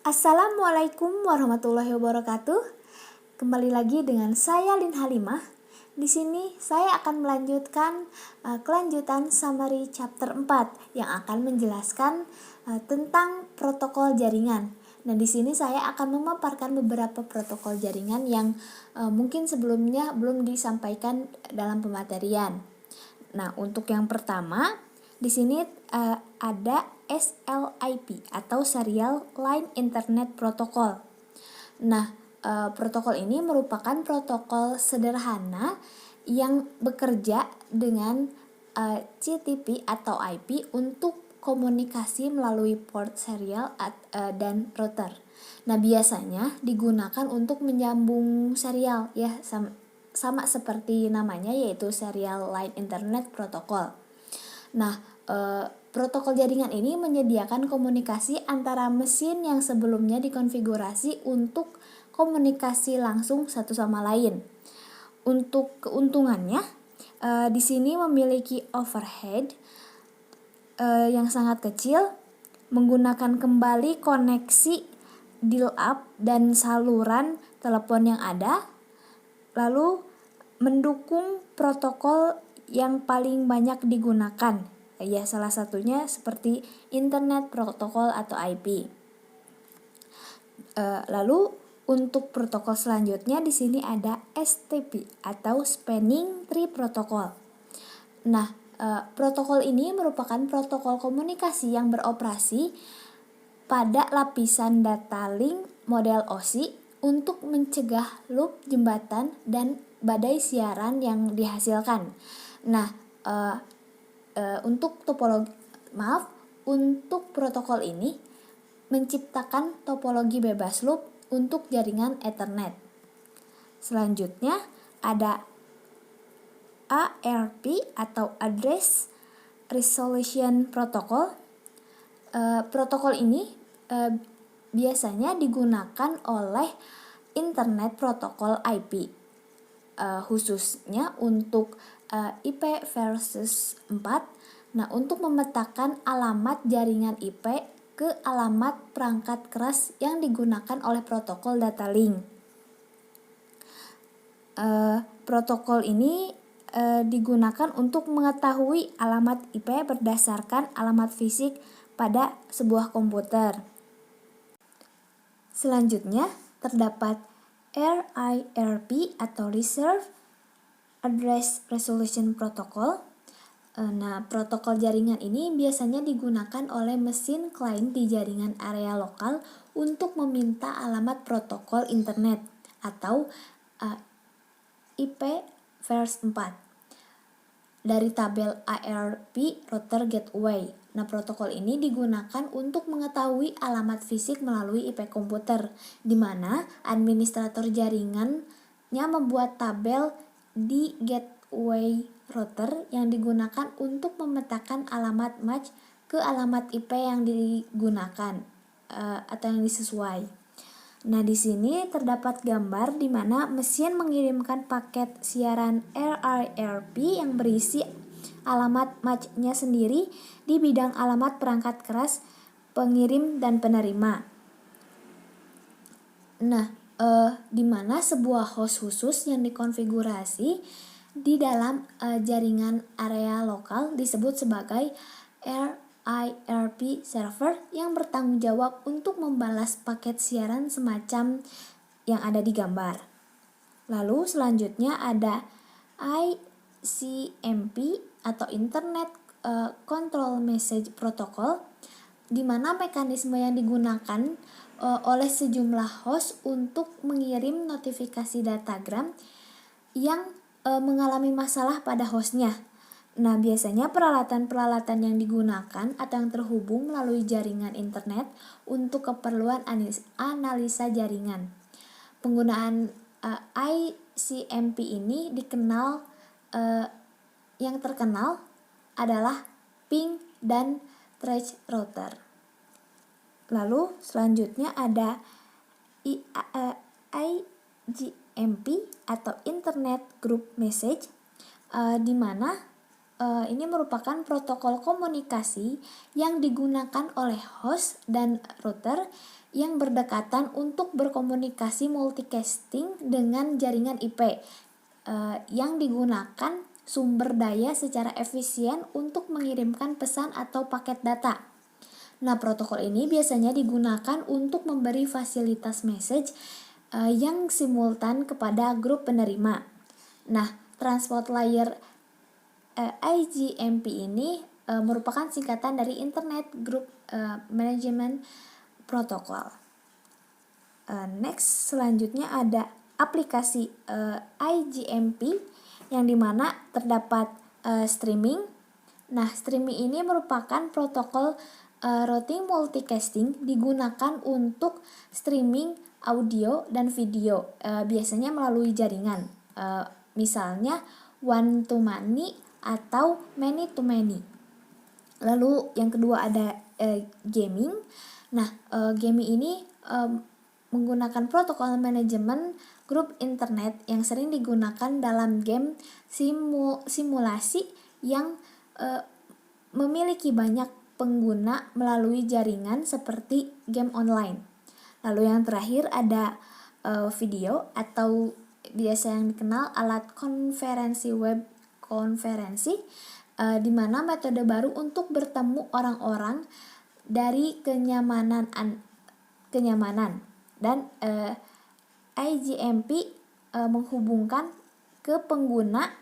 Assalamualaikum warahmatullahi wabarakatuh. Kembali lagi dengan saya Lin Halimah. Di sini saya akan melanjutkan kelanjutan summary chapter 4 yang akan menjelaskan tentang protokol jaringan. Nah, di sini saya akan memaparkan beberapa protokol jaringan yang mungkin sebelumnya belum disampaikan dalam pematerian. Nah, untuk yang pertama, di sini ada SLIP atau Serial Line Internet Protocol. Nah, protokol ini merupakan protokol sederhana yang bekerja dengan CTP atau IP untuk komunikasi melalui port serial dan router. Nah, biasanya digunakan untuk menyambung serial ya, sama seperti namanya, yaitu Serial Line Internet Protocol. Nah, protokol jaringan ini menyediakan komunikasi antara mesin yang sebelumnya dikonfigurasi untuk komunikasi langsung satu sama lain. Untuk keuntungannya, di sini memiliki overhead yang sangat kecil, menggunakan kembali koneksi dial-up dan saluran telepon yang ada, lalu mendukung protokol yang paling banyak digunakan, ya salah satunya seperti Internet Protocol atau IP. Lalu untuk protokol selanjutnya di sini ada STP atau Spanning Tree Protocol. Nah, protokol ini merupakan protokol komunikasi yang beroperasi pada lapisan data link model OSI untuk mencegah loop jembatan dan badai siaran yang dihasilkan. Nah, untuk protokol ini menciptakan topologi bebas loop untuk jaringan Ethernet. Selanjutnya ada ARP atau Address Resolution Protocol. Protokol ini biasanya digunakan oleh Internet Protocol IP, khususnya untuk IP versus 4. Nah, untuk memetakan alamat jaringan IP ke alamat perangkat keras yang digunakan oleh protokol data link. Protokol ini digunakan untuk mengetahui alamat IP berdasarkan alamat fisik pada sebuah komputer. Selanjutnya terdapat RIRP atau Reserve Address Resolution Protocol. Nah, protokol jaringan ini biasanya digunakan oleh mesin klien di jaringan area lokal untuk meminta alamat protokol internet atau IP verse 4 dari tabel ARP Router Gateway. Nah, protokol ini digunakan untuk mengetahui alamat fisik melalui IP komputer, di mana administrator jaringannya membuat tabel di gateway router yang digunakan untuk memetakan alamat match ke alamat IP yang digunakan atau yang disesuai. Nah, di sini terdapat gambar di mana mesin mengirimkan paket siaran RIRP yang berisi alamat match-nya sendiri di bidang alamat perangkat keras pengirim dan penerima. Nah, di mana sebuah host khusus yang dikonfigurasi di dalam jaringan area lokal disebut sebagai RIRP server yang bertanggung jawab untuk membalas paket siaran semacam yang ada di gambar. Lalu selanjutnya ada ICMP atau Internet Control Message Protocol, di mana mekanisme yang digunakan oleh sejumlah host untuk mengirim notifikasi datagram yang mengalami masalah pada hostnya. Nah, biasanya peralatan-peralatan yang digunakan atau yang terhubung melalui jaringan internet untuk keperluan analisa jaringan. Penggunaan ICMP ini yang terkenal adalah ping dan trace router. Lalu selanjutnya ada IGMP atau Internet Group Message, di mana ini merupakan protokol komunikasi yang digunakan oleh host dan router yang berdekatan untuk berkomunikasi multicasting dengan jaringan IP yang digunakan sumber daya secara efisien untuk mengirimkan pesan atau paket data. Nah, protokol ini biasanya digunakan untuk memberi fasilitas message yang simultan kepada grup penerima. Nah, transport layer IGMP ini merupakan singkatan dari Internet Group Management Protocol. Next, selanjutnya ada aplikasi IGMP yang dimana terdapat streaming. Nah, streaming ini merupakan protokol routing multicasting digunakan untuk streaming audio dan video, biasanya melalui jaringan, misalnya one to many atau many to many. Lalu yang kedua ada gaming. Nah, gaming ini menggunakan protokol manajemen grup internet yang sering digunakan dalam game simulasi yang memiliki banyak pengguna melalui jaringan seperti game online. Lalu yang terakhir ada video atau biasa yang dikenal alat konferensi web konferensi, di mana metode baru untuk bertemu orang-orang dari kenyamanan dan IGMP menghubungkan ke pengguna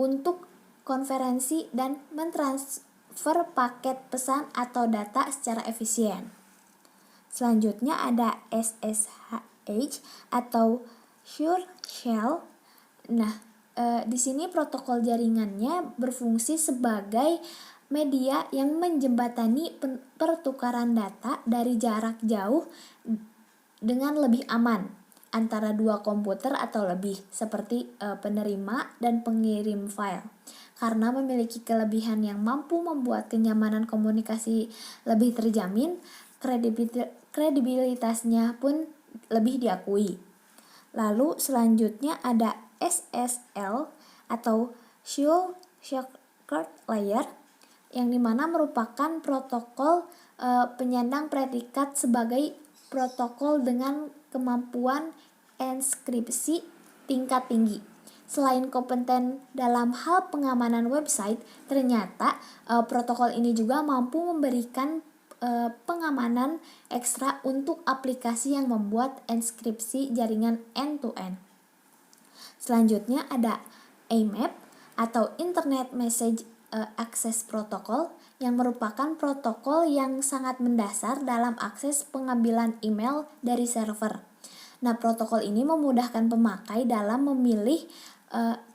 untuk konferensi dan mentransfer paket pesan atau data secara efisien. Selanjutnya ada SSH atau Sure Shell. Nah, di sini protokol jaringannya berfungsi sebagai media yang menjembatani pertukaran data dari jarak jauh dengan lebih aman antara dua komputer atau lebih, seperti penerima dan pengirim file. Karena memiliki kelebihan yang mampu membuat kenyamanan komunikasi lebih terjamin, kredibilitasnya pun lebih diakui. Lalu selanjutnya ada SSL atau Secure Layer, yang dimana merupakan protokol penyandang predikat sebagai protokol dengan kemampuan enskripsi tingkat tinggi. Selain kompeten dalam hal pengamanan website, ternyata protokol ini juga mampu memberikan pengamanan ekstra untuk aplikasi yang membuat enskripsi jaringan end-to-end. Selanjutnya ada IMAP atau Internet Message Access Protocol, yang merupakan protokol yang sangat mendasar dalam akses pengambilan email dari server. Nah, protokol ini memudahkan pemakai dalam memilih,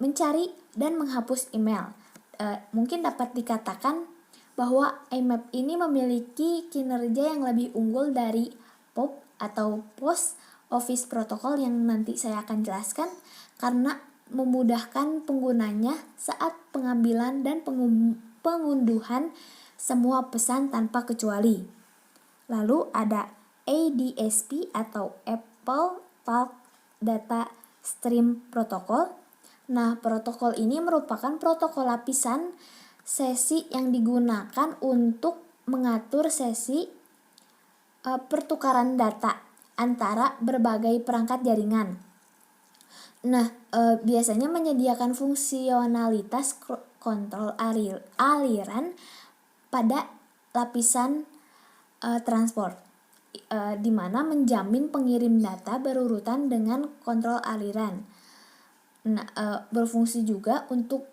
mencari dan menghapus email. Mungkin dapat dikatakan bahwa IMAP ini memiliki kinerja yang lebih unggul dari POP atau Post Office Protocol yang nanti saya akan jelaskan, karena memudahkan penggunanya saat pengambilan dan pengunduhan semua pesan tanpa kecuali. Lalu ada ADSP atau Apple Talk Data Stream Protocol. Nah, protokol ini merupakan protokol lapisan sesi yang digunakan untuk mengatur sesi pertukaran data antara berbagai perangkat jaringan. Nah, biasanya menyediakan fungsionalitas kontrol aliran pada lapisan transport, di mana menjamin pengirim data berurutan dengan kontrol aliran. Nah, berfungsi juga untuk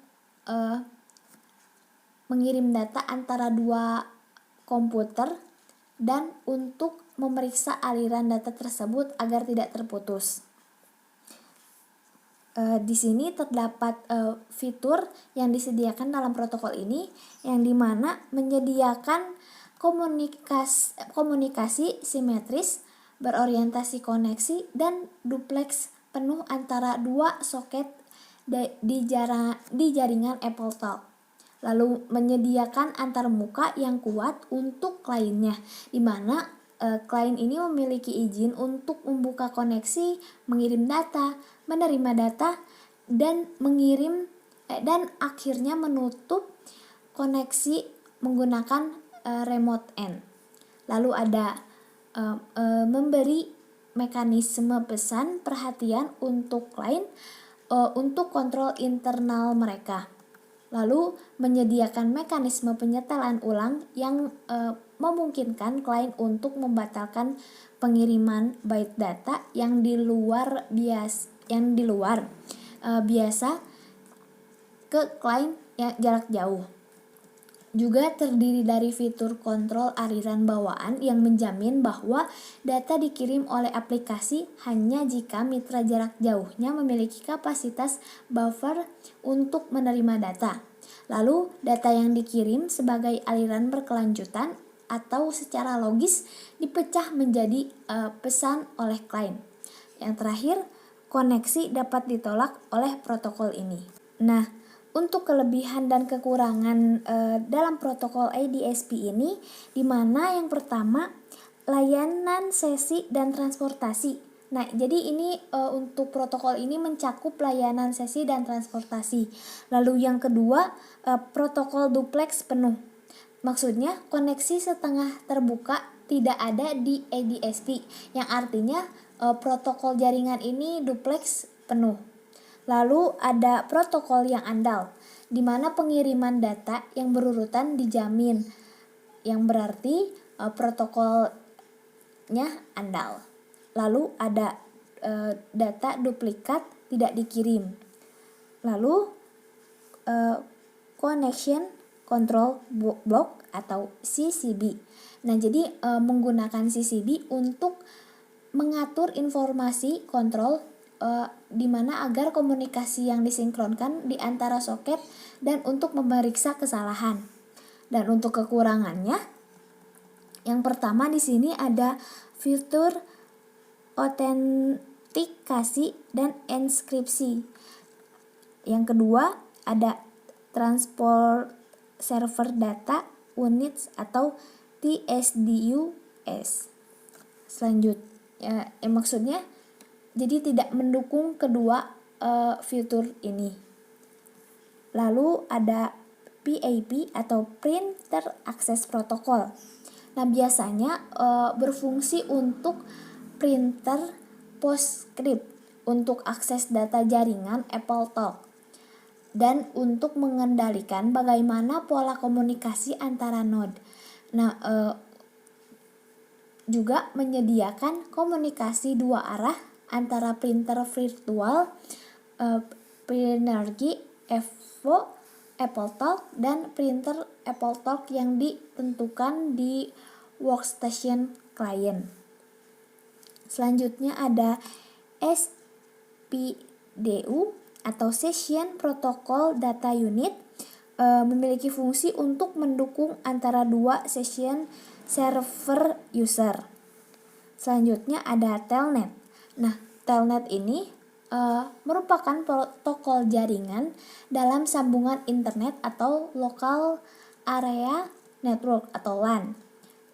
mengirim data antara dua komputer dan untuk memeriksa aliran data tersebut agar tidak terputus. Di sini terdapat fitur yang disediakan dalam protokol ini, yang dimana menyediakan komunikasi simetris, berorientasi koneksi, dan duplex penuh antara dua soket di jaringan Apple Talk. Lalu menyediakan antarmuka yang kuat untuk kliennya, di mana klien ini memiliki izin untuk membuka koneksi, mengirim data, menerima data, dan mengirim dan akhirnya menutup koneksi menggunakan remote end. Lalu ada memberi mekanisme pesan perhatian untuk klien untuk kontrol internal mereka. Lalu menyediakan mekanisme penyetelan ulang yang memungkinkan klien untuk membatalkan pengiriman byte data yang di luar biasa ke klien yang jarak jauh. Juga terdiri dari fitur kontrol aliran bawaan yang menjamin bahwa data dikirim oleh aplikasi hanya jika mitra jarak jauhnya memiliki kapasitas buffer untuk menerima data. Lalu, data yang dikirim sebagai aliran berkelanjutan atau secara logis dipecah menjadi pesan oleh klien. Yang terakhir, koneksi dapat ditolak oleh protokol ini. Nah, untuk kelebihan dan kekurangan dalam protokol ADSP ini, di mana yang pertama layanan sesi dan transportasi. Nah, jadi ini untuk protokol ini mencakup layanan sesi dan transportasi. Lalu yang kedua, protokol duplex penuh. Maksudnya koneksi setengah terbuka tidak ada di ADSP, yang artinya protokol jaringan ini duplex penuh. Lalu ada protokol yang andal, di mana pengiriman data yang berurutan dijamin, yang berarti protokolnya andal. Lalu ada data duplikat tidak dikirim. Lalu connection control block atau CCB. Nah, jadi menggunakan CCB untuk mengatur informasi kontrol di mana agar komunikasi yang disinkronkan di antara soket dan untuk memeriksa kesalahan. Dan untuk kekurangannya, yang pertama di sini ada fitur autentikasi dan enskripsi. Yang kedua ada transport server data units atau TSDUS. Selanjutnya, maksudnya jadi tidak mendukung kedua fitur ini. Lalu ada PAP atau Printer Access Protocol. Nah, biasanya berfungsi untuk printer PostScript untuk akses data jaringan AppleTalk dan untuk mengendalikan bagaimana pola komunikasi antara node. Nah, juga menyediakan komunikasi dua arah antara printer virtual Pinergy Evo AppleTalk dan printer AppleTalk yang ditentukan di workstation client. Selanjutnya ada SPDU atau Session Protocol Data Unit, memiliki fungsi untuk mendukung antara dua session server user. Selanjutnya ada Telnet. Nah, Telnet ini merupakan protokol jaringan dalam sambungan internet atau local area network atau LAN.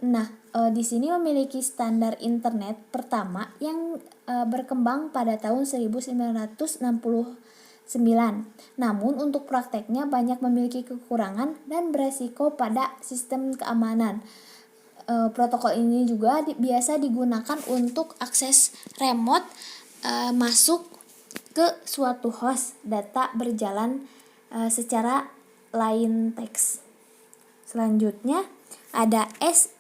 Nah, di sini memiliki standar internet pertama yang berkembang pada tahun 1969. Namun untuk prakteknya banyak memiliki kekurangan dan beresiko pada sistem keamanan. Protokol ini juga biasa digunakan untuk akses remote masuk ke suatu host data berjalan secara line text. Selanjutnya ada SMTP,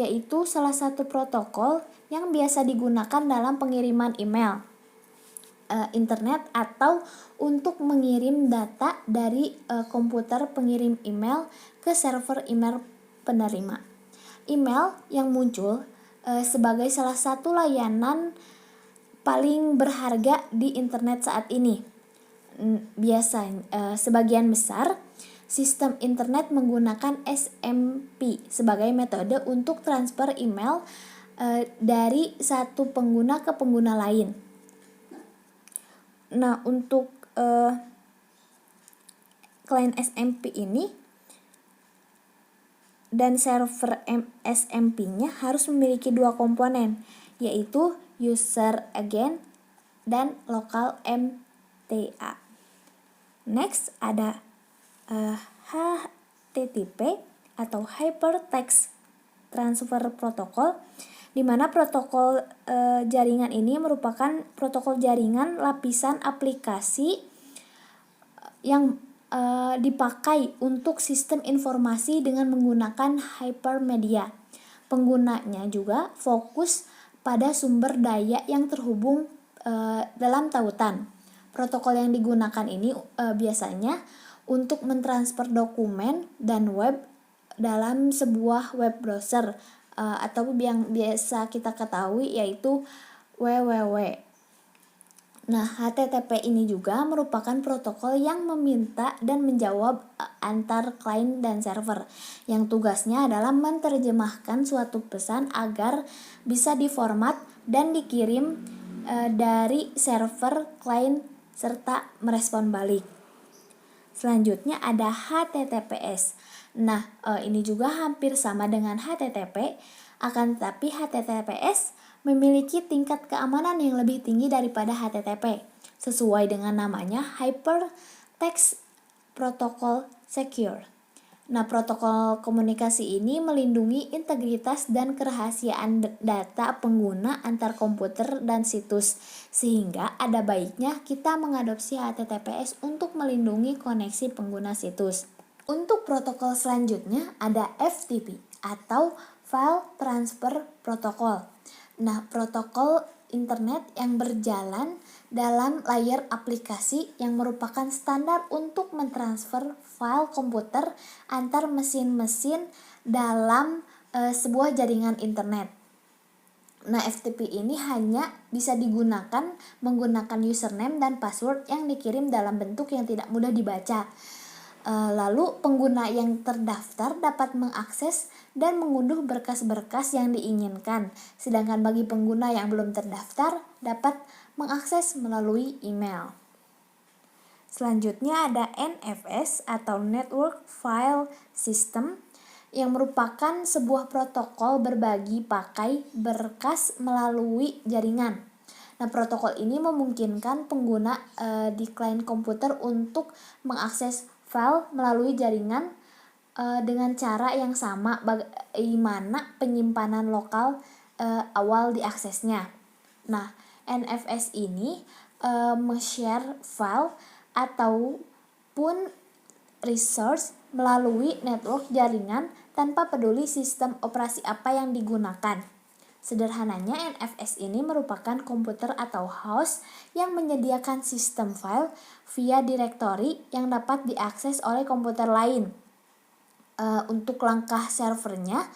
yaitu salah satu protokol yang biasa digunakan dalam pengiriman email, internet atau untuk mengirim data dari komputer pengirim email ke server email penerima. Email yang muncul sebagai salah satu layanan paling berharga di internet saat ini. Biasanya sebagian besar sistem internet menggunakan SMP sebagai metode untuk transfer email dari satu pengguna ke pengguna lain. Nah, untuk klien SMP ini dan server SMP-nya harus memiliki dua komponen, yaitu user agent dan local HTA. Next ada HTTP atau Hypertext Transfer Protocol, di mana protokol jaringan ini merupakan protokol jaringan lapisan aplikasi yang dipakai untuk sistem informasi dengan menggunakan hypermedia. Penggunanya juga fokus pada sumber daya yang terhubung dalam tautan. Protokol yang digunakan ini biasanya untuk mentransfer dokumen dan web dalam sebuah web browser atau yang biasa kita ketahui yaitu www. Nah, HTTP ini juga merupakan protokol yang meminta dan menjawab antar klien dan server, yang tugasnya adalah menerjemahkan suatu pesan agar bisa diformat dan dikirim dari server klien serta merespon balik. Selanjutnya ada HTTPS. Nah, ini juga hampir sama dengan HTTP, akan tetapi HTTPS memiliki tingkat keamanan yang lebih tinggi daripada HTTP, sesuai dengan namanya Hypertext Protocol Secure. Nah, protokol komunikasi ini melindungi integritas dan kerahasiaan data pengguna antar komputer dan situs, sehingga ada baiknya kita mengadopsi HTTPS untuk melindungi koneksi pengguna situs. Untuk protokol selanjutnya ada FTP atau File Transfer Protocol. Nah, protokol internet yang berjalan dalam layar aplikasi yang merupakan standar untuk mentransfer file komputer antar mesin-mesin dalam sebuah jaringan internet. Nah, FTP ini hanya bisa digunakan menggunakan username dan password yang dikirim dalam bentuk yang tidak mudah dibaca. Lalu pengguna yang terdaftar dapat mengakses dan mengunduh berkas-berkas yang diinginkan, sedangkan bagi pengguna yang belum terdaftar dapat mengakses melalui email. Selanjutnya ada NFS atau Network File System, yang merupakan sebuah protokol berbagi pakai berkas melalui jaringan. Nah, protokol ini memungkinkan pengguna di klien komputer untuk mengakses file melalui jaringan dengan cara yang sama bagaimana penyimpanan lokal awal diaksesnya. Nah, NFS ini share file ataupun resource melalui network jaringan tanpa peduli sistem operasi apa yang digunakan. Sederhananya, NFS ini merupakan komputer atau host yang menyediakan sistem file via direktori yang dapat diakses oleh komputer lain. Untuk langkah servernya,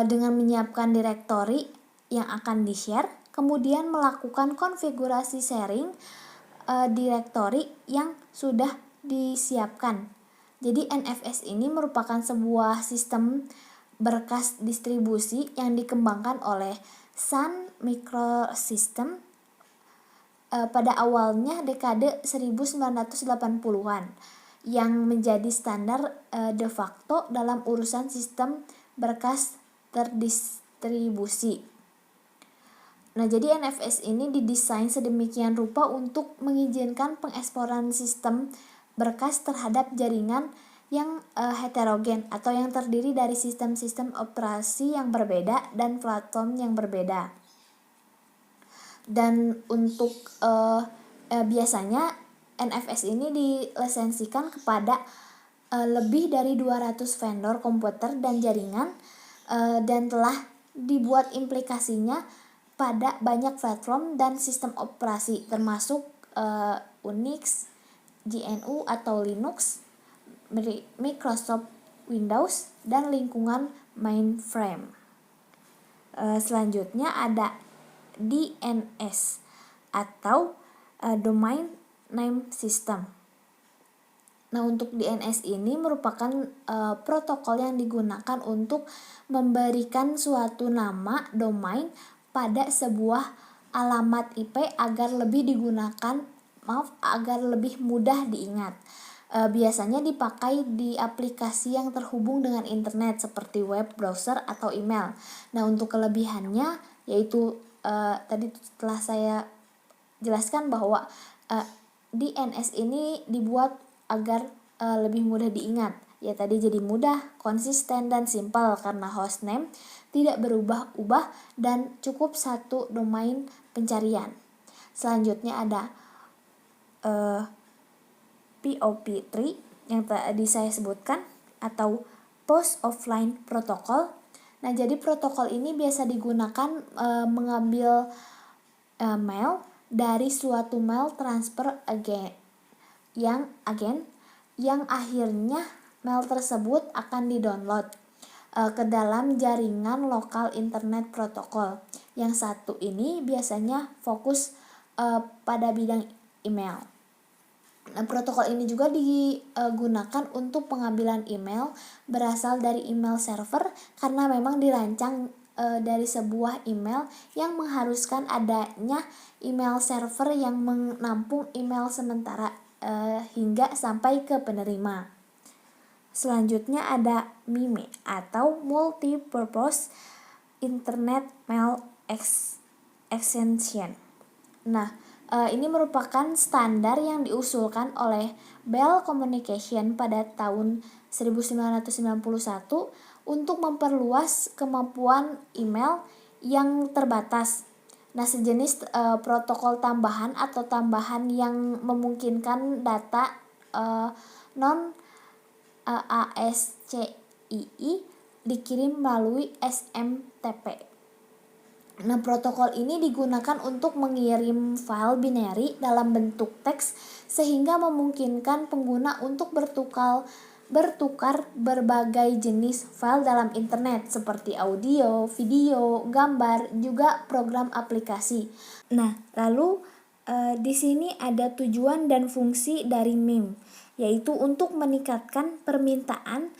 dengan menyiapkan direktori yang akan di-share, kemudian melakukan konfigurasi sharing direktori yang sudah disiapkan. Jadi NFS ini merupakan sebuah sistem berkas distribusi yang dikembangkan oleh Sun Microsystems pada awalnya dekade 1980-an, yang menjadi standar de facto dalam urusan sistem berkas terdistribusi. Nah, jadi NFS ini didesain sedemikian rupa untuk mengizinkan pengeksporan sistem berkas terhadap jaringan yang heterogen atau yang terdiri dari sistem-sistem operasi yang berbeda dan platform yang berbeda. Dan untuk biasanya NFS ini dilisensikan kepada lebih dari 200 vendor komputer dan jaringan, dan telah dibuat implikasinya pada banyak platform dan sistem operasi termasuk Unix, GNU atau Linux, Microsoft Windows, dan lingkungan mainframe. Selanjutnya ada DNS atau Domain Name System. Nah, untuk DNS ini merupakan protokol yang digunakan untuk memberikan suatu nama domain pada sebuah alamat IP agar lebih mudah diingat. Biasanya dipakai di aplikasi yang terhubung dengan internet seperti web browser atau email. Nah, untuk kelebihannya yaitu tadi telah saya jelaskan bahwa DNS ini dibuat agar lebih mudah diingat. Ya tadi jadi mudah, konsisten, dan simpel karena hostname tidak berubah-ubah dan cukup satu domain pencarian. Selanjutnya ada POP3 yang tadi saya sebutkan atau Post Offline Protocol. Nah, jadi protokol ini biasa digunakan mengambil mail dari suatu mail transfer agent yang akhirnya mail tersebut akan didownload ke dalam jaringan lokal internet protokol. Yang satu ini biasanya fokus pada bidang email. Nah, protokol ini juga digunakan untuk pengambilan email berasal dari email server karena memang dirancang dari sebuah email yang mengharuskan adanya email server yang menampung email sementara hingga sampai ke penerima. Selanjutnya ada MIME atau Multi-Purpose Internet Mail Extension. Nah, ini merupakan standar yang diusulkan oleh Bell Communication pada tahun 1991 untuk memperluas kemampuan email yang terbatas. Nah, sejenis protokol tambahan atau tambahan yang memungkinkan data non ASCII dikirim melalui SMTP. Nah, protokol ini digunakan untuk mengirim file binary dalam bentuk teks sehingga memungkinkan pengguna untuk bertukar berbagai jenis file dalam internet seperti audio, video, gambar, juga program aplikasi. Nah, lalu di sini ada tujuan dan fungsi dari MIME, yaitu untuk meningkatkan permintaan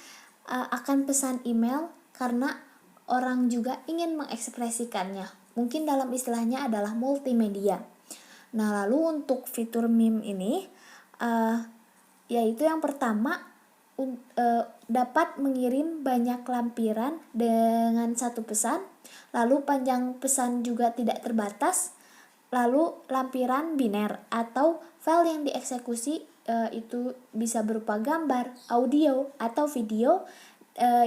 akan pesan email karena orang juga ingin mengekspresikannya. Mungkin dalam istilahnya adalah multimedia. Nah, lalu untuk fitur MIME ini yaitu yang pertama dapat mengirim banyak lampiran dengan satu pesan, lalu panjang pesan juga tidak terbatas, lalu lampiran biner atau file yang dieksekusi itu bisa berupa gambar, audio, atau video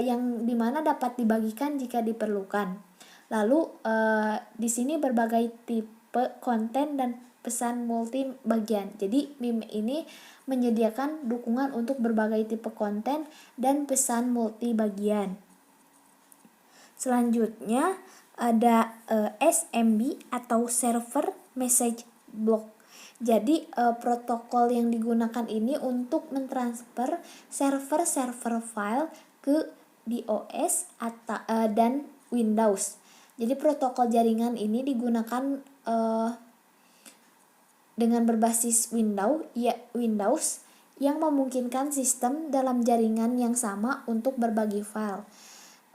yang dimana dapat dibagikan jika diperlukan. Lalu di sini berbagai tipe konten dan pesan multi bagian. Jadi MIME ini menyediakan dukungan untuk berbagai tipe konten dan pesan multi bagian. Selanjutnya ada SMB atau Server Message Block. Jadi protokol yang digunakan ini untuk mentransfer server-server file ke DOS dan Windows. Jadi protokol jaringan ini digunakan dengan berbasis Windows yang memungkinkan sistem dalam jaringan yang sama untuk berbagi file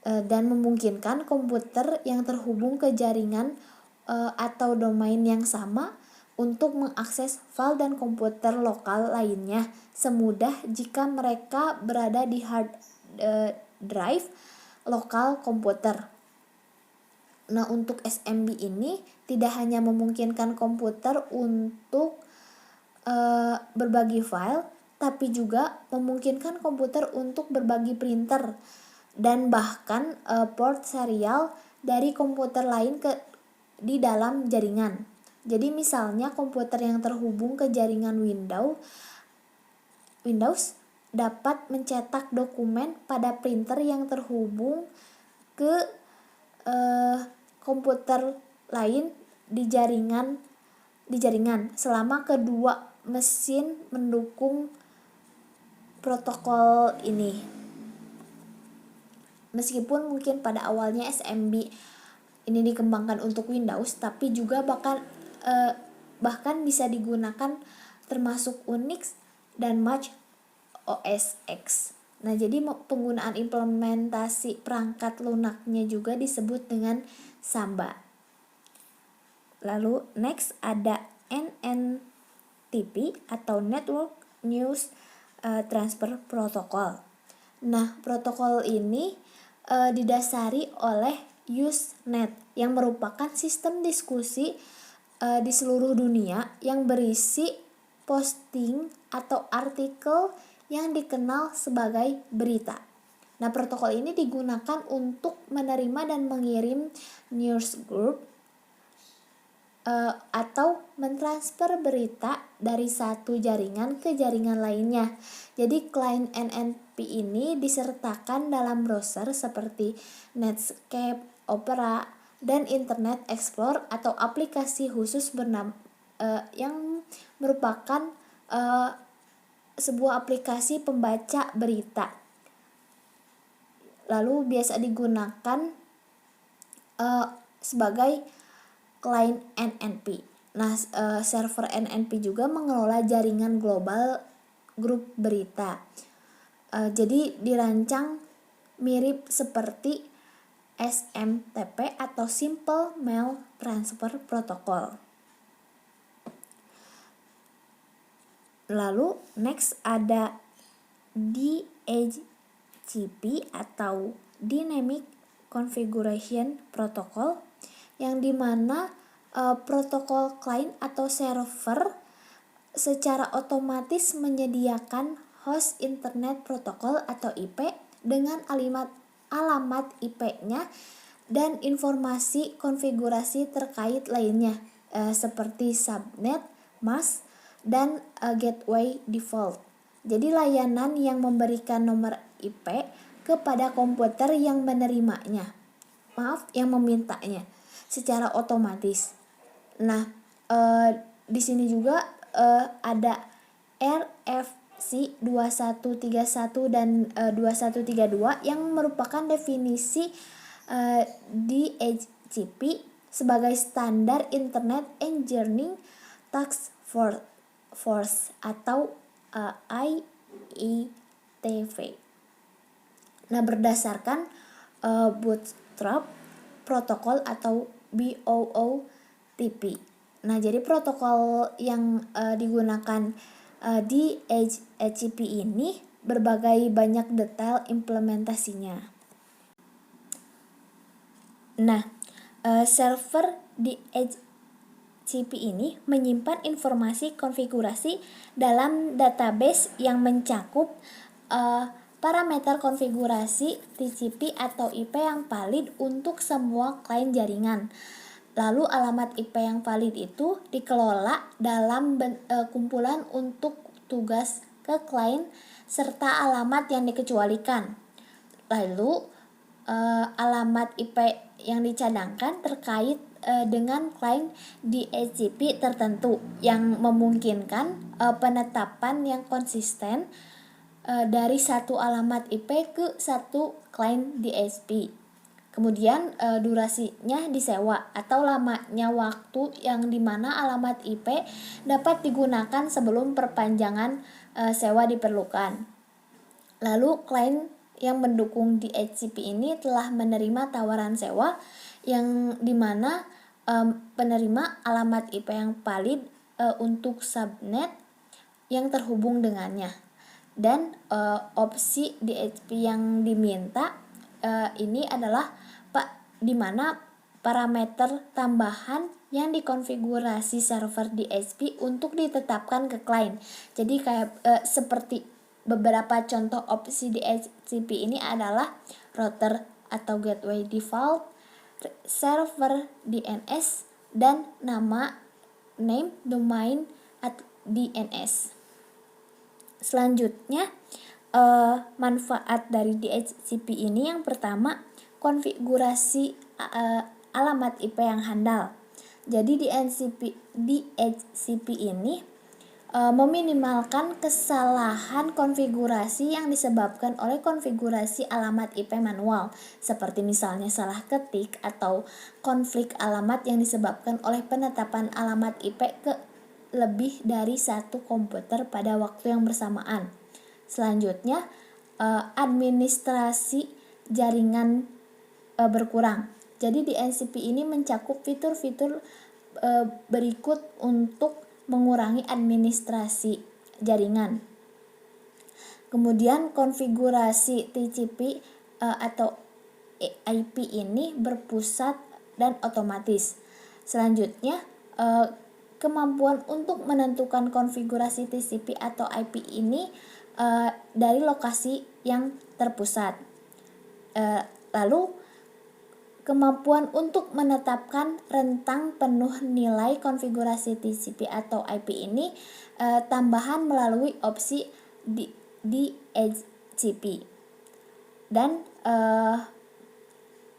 dan memungkinkan komputer yang terhubung ke jaringan atau domain yang sama untuk mengakses file dan komputer lokal lainnya semudah jika mereka berada di hard drive lokal komputer. Nah, untuk SMB ini tidak hanya memungkinkan komputer untuk berbagi file, tapi juga memungkinkan komputer untuk berbagi printer dan bahkan port serial dari komputer lain di dalam jaringan. Jadi misalnya komputer yang terhubung ke jaringan Windows dapat mencetak dokumen pada printer yang terhubung ke komputer lain di jaringan selama kedua mesin mendukung protokol ini. Meskipun mungkin pada awalnya SMB ini dikembangkan untuk Windows, tapi juga bahkan bisa digunakan termasuk Unix dan Mac OS X. Nah, jadi penggunaan implementasi perangkat lunaknya juga disebut dengan Samba. Lalu next ada NNTP atau Network News Transfer Protocol. Nah, protokol ini didasari oleh Usenet yang merupakan sistem diskusi di seluruh dunia yang berisi posting atau artikel yang dikenal sebagai berita. Nah, protokol ini digunakan untuk menerima dan mengirim news group atau mentransfer berita dari satu jaringan ke jaringan lainnya. Jadi klien NNP ini disertakan dalam browser seperti Netscape, Opera, dan Internet Explorer atau aplikasi khusus yang merupakan sebuah aplikasi pembaca berita. Lalu biasa digunakan sebagai klien NNP. Nah, server NNP juga mengelola jaringan global grup berita. Jadi dirancang mirip seperti SMTP atau Simple Mail Transfer Protocol. Lalu next ada DHCP atau Dynamic Configuration Protocol, yang dimana protokol klien atau server secara otomatis menyediakan host internet protokol atau IP dengan alamat IP-nya dan informasi konfigurasi terkait lainnya seperti subnet, mask, dan gateway default. Jadi layanan yang memberikan nomor IP kepada komputer yang yang memintanya secara otomatis. Nah, di sini juga ada RFC 2131 dan 2132 yang merupakan definisi DHCP sebagai standar Internet Engineering Task Force atau IETF. Nah, berdasarkan Bootstrap protokol atau BOOTP. Nah, jadi protokol yang digunakan di DHCP ini berbagai banyak detail implementasinya. Nah, server DHCP ini menyimpan informasi konfigurasi dalam database yang mencakup parameter konfigurasi TCP atau IP yang valid untuk semua klien jaringan. Lalu alamat IP yang valid itu dikelola dalam kumpulan untuk tugas ke klien serta alamat yang dikecualikan. Lalu alamat IP yang dicadangkan terkait dengan klien DHCP tertentu yang memungkinkan penetapan yang konsisten dari satu alamat IP ke satu klien DHCP. Kemudian durasinya disewa atau lamanya waktu yang dimana alamat IP dapat digunakan sebelum perpanjangan sewa diperlukan. Lalu klien yang mendukung DHCP ini telah menerima tawaran sewa yang dimana penerima alamat IP yang valid untuk subnet yang terhubung dengannya. Dan opsi DHCP yang diminta ini adalah di mana parameter tambahan yang dikonfigurasi server DHCP untuk ditetapkan ke klien. Jadi kayak seperti beberapa contoh opsi DHCP ini adalah router atau gateway default, server DNS, dan name domain at DNS. Selanjutnya manfaat dari DHCP ini yang pertama konfigurasi alamat IP yang handal. Jadi DHCP ini meminimalkan kesalahan konfigurasi yang disebabkan oleh konfigurasi alamat IP manual, seperti misalnya salah ketik atau konflik alamat yang disebabkan oleh penetapan alamat IP ke lebih dari satu komputer pada waktu yang bersamaan. Selanjutnya, administrasi jaringan berkurang. Jadi DHCP ini mencakup fitur-fitur berikut untuk mengurangi administrasi jaringan. Kemudian konfigurasi TCP atau IP ini berpusat dan otomatis. Selanjutnya kemampuan untuk menentukan konfigurasi TCP atau IP ini dari lokasi yang terpusat. Lalu kemampuan untuk menetapkan rentang penuh nilai konfigurasi TCP atau IP ini tambahan melalui opsi DHCP. Dan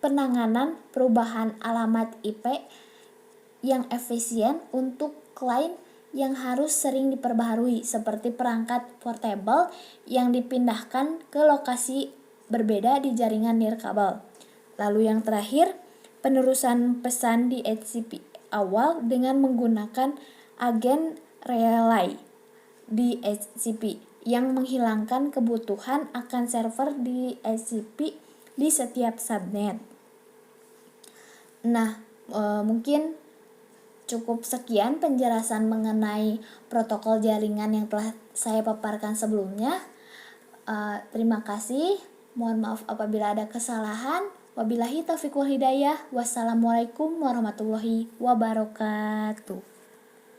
penanganan perubahan alamat IP yang efisien untuk klien yang harus sering diperbaharui, seperti perangkat portable yang dipindahkan ke lokasi berbeda di jaringan nirkabel. Lalu yang terakhir, penerusan pesan di DHCP awal dengan menggunakan agen relay di DHCP yang menghilangkan kebutuhan akan server di DHCP di setiap subnet. Nah, mungkin cukup sekian penjelasan mengenai protokol jaringan yang telah saya paparkan sebelumnya. Terima kasih. Mohon maaf apabila ada kesalahan. Wabillahi taufiq wal hidayah. Wassalamualaikum warahmatullahi wabarakatuh.